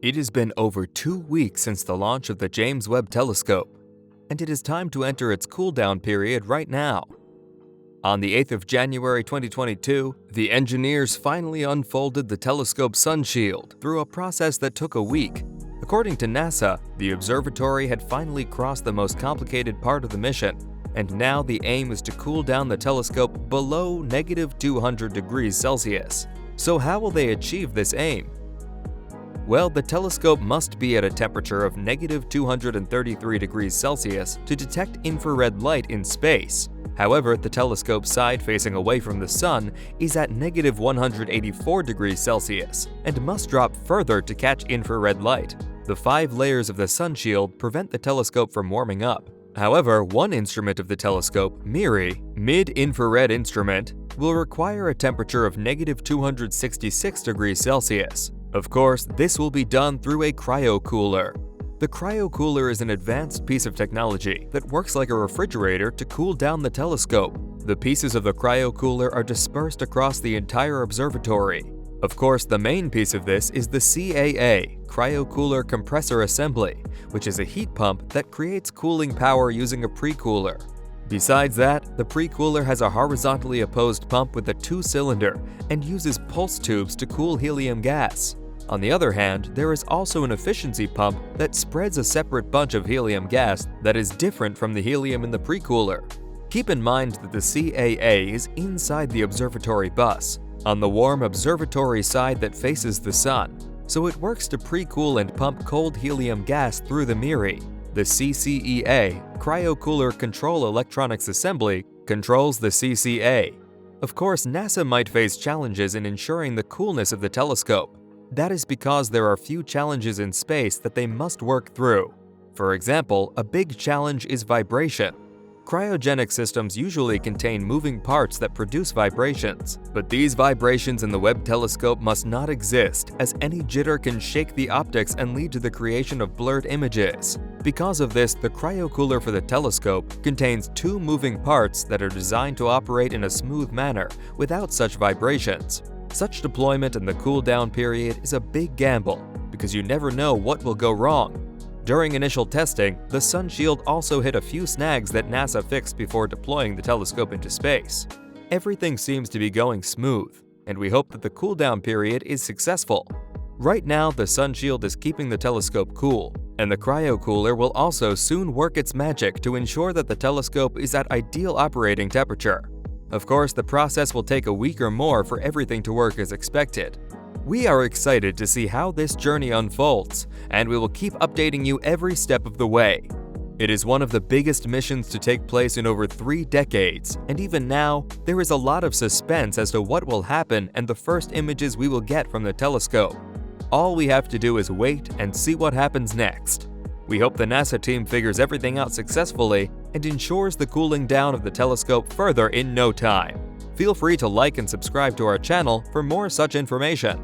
It has been over 2 weeks since the launch of the James Webb Telescope, and it is time to enter its cool-down period right now. On the 8th of January 2022, the engineers finally unfolded the telescope's sun shield through a process that took a week. According to NASA, the observatory had finally crossed the most complicated part of the mission, and now the aim is to cool down the telescope below -200 degrees Celsius. So how will they achieve this aim? Well, the telescope must be at a temperature of -233 degrees Celsius to detect infrared light in space. However, the telescope side facing away from the sun is at -184 degrees Celsius and must drop further to catch infrared light. The 5 layers of the sun shield prevent the telescope from warming up. However, one instrument of the telescope, MIRI, mid-infrared instrument, will require a temperature of -266 degrees Celsius. Of course, this will be done through a cryocooler. The cryocooler is an advanced piece of technology that works like a refrigerator to cool down the telescope. The pieces of the cryocooler are dispersed across the entire observatory. Of course, the main piece of this is the CAA, Cryocooler Compressor Assembly, which is a heat pump that creates cooling power using a precooler. Besides that, the precooler has a horizontally opposed pump with a 2-cylinder and uses pulse tubes to cool helium gas. On the other hand, there is also an efficiency pump that spreads a separate bunch of helium gas that is different from the helium in the precooler. Keep in mind that the CAA is inside the observatory bus, on the warm observatory side that faces the sun, so it works to pre-cool and pump cold helium gas through the MIRI. The CCEA, Cryocooler Control Electronics Assembly, controls the CCA. Of course, NASA might face challenges in ensuring the coolness of the telescope. That is because there are few challenges in space that they must work through. For example, a big challenge is vibration. Cryogenic systems usually contain moving parts that produce vibrations, but these vibrations in the Webb telescope must not exist, as any jitter can shake the optics and lead to the creation of blurred images. Because of this, the cryocooler for the telescope contains 2 moving parts that are designed to operate in a smooth manner without such vibrations. Such deployment in the cool-down period is a big gamble, because you never know what will go wrong. During initial testing, the sun shield also hit a few snags that NASA fixed before deploying the telescope into space. Everything seems to be going smooth, and we hope that the cool-down period is successful. Right now, the sun shield is keeping the telescope cool, and the cryocooler will also soon work its magic to ensure that the telescope is at ideal operating temperature. Of course, the process will take a week or more for everything to work as expected. We are excited to see how this journey unfolds, and we will keep updating you every step of the way. It is one of the biggest missions to take place in over 3 decades, and even now, there is a lot of suspense as to what will happen and the first images we will get from the telescope. All we have to do is wait and see what happens next. We hope the NASA team figures everything out successfully and ensures the cooling down of the telescope further in no time. Feel free to like and subscribe to our channel for more such information.